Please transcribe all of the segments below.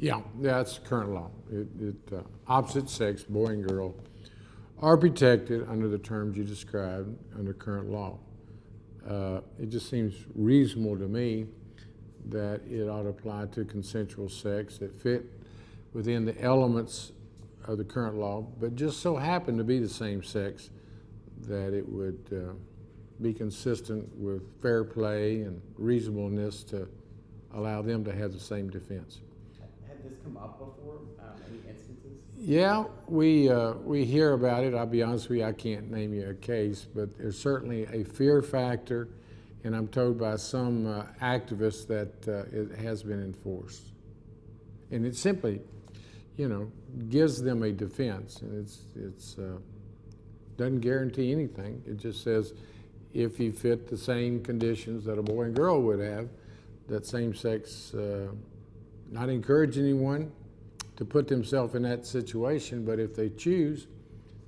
Yeah, that's current law. Opposite sex, boy and girl, are protected under the terms you described under current law. It just seems reasonable to me that it ought to apply to consensual sex that fit within the elements of the current law, but just so happen to be the same sex, that it would be consistent with fair play and reasonableness to allow them to have the same defense. Had this come up before? Any instances? Yeah, we hear about it. I'll be honest with you, I can't name you a case, but there's certainly a fear factor, and I'm told by some activists that it has been enforced. And it simply, gives them a defense, and it's doesn't guarantee anything. It just says if you fit the same conditions that a boy and girl would have, that same sex, not encourage anyone to put themselves in that situation, but if they choose,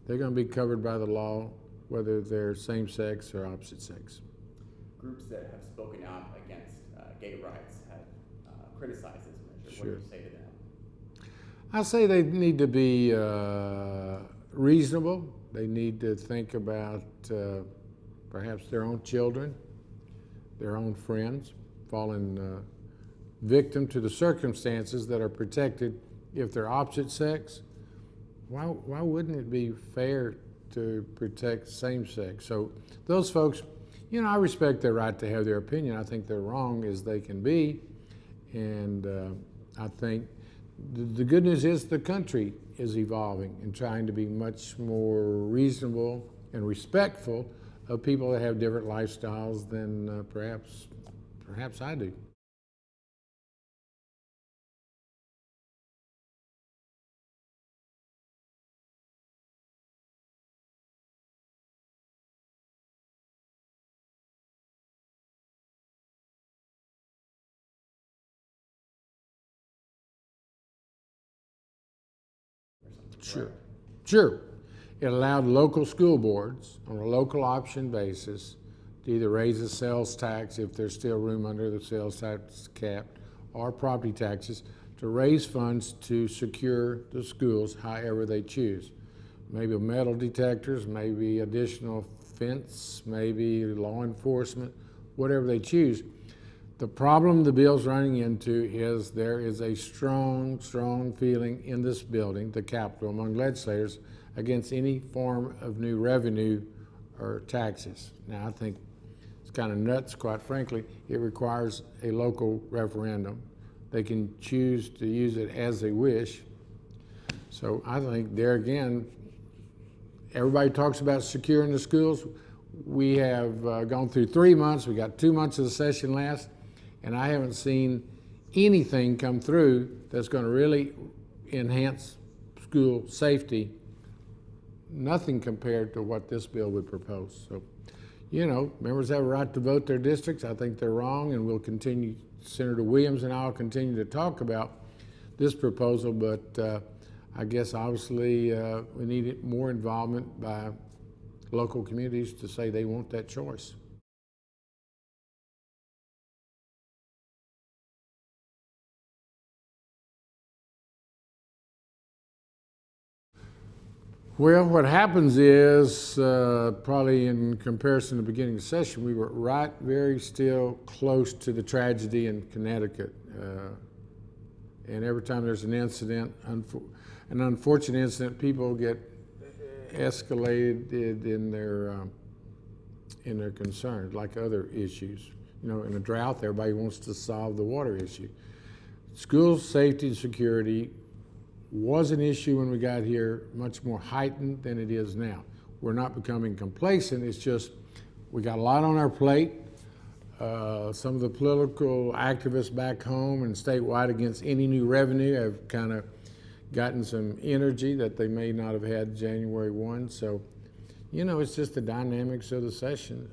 they're going to be covered by the law, whether they're same sex or opposite sex. Groups that have spoken out against gay rights have criticized this measure. Sure. What do you say to them? I say they need to be reasonable. They need to think about perhaps their own children, their own friends, fallen victim to the circumstances that are protected if they're opposite sex. Why wouldn't it be fair to protect same sex? So those folks, I respect their right to have their opinion. I think they're wrong as they can be. And I think the good news is the country is evolving and trying to be much more reasonable and respectful of people that have different lifestyles than perhaps I do. Sure. Sure. It allowed local school boards on a local option basis to either raise the sales tax if there's still room under the sales tax cap, or property taxes, to raise funds to secure the schools however they choose. Maybe metal detectors, maybe additional fence, maybe law enforcement, whatever they choose. The problem the bill's running into is there is a strong feeling in this building, the Capitol, among legislators against any form of new revenue or taxes. Now, I think it's kind of nuts, quite frankly. It requires a local referendum. They can choose to use it as they wish. So I think there again, everybody talks about securing the schools. We have gone through 3 months. We got 2 months of the session last, and I haven't seen anything come through that's going to really enhance school safety. Nothing compared to what this bill would propose. So, members have a right to vote their districts. I think they're wrong, and we'll continue. Senator Williams and I will continue to talk about this proposal, but I guess obviously we need more involvement by local communities to say they want that choice. Well, what happens is, probably in comparison to the beginning of the session, we were very still close to the tragedy in Connecticut. And every time there's an incident, an unfortunate incident, people get escalated in their concerns, like other issues. In a drought, everybody wants to solve the water issue. School safety and security was an issue when we got here, much more heightened than it is now. We're not becoming complacent, it's just we got a lot on our plate. Some of the political activists back home and statewide against any new revenue have kind of gotten some energy that they may not have had January 1. So, it's just the dynamics of the session.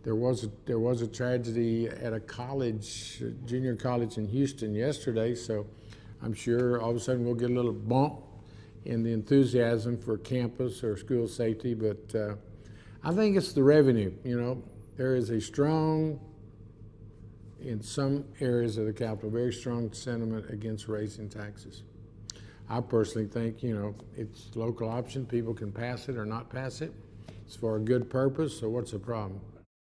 There was a tragedy at a college, junior college in Houston yesterday, so I'm sure all of a sudden we'll get a little bump in the enthusiasm for campus or school safety, but I think it's the revenue. There is a strong in some areas of the Capitol, very strong sentiment against raising taxes. I personally think, you know, it's local option. People can pass it or not pass it. It's for a good purpose, so what's the problem?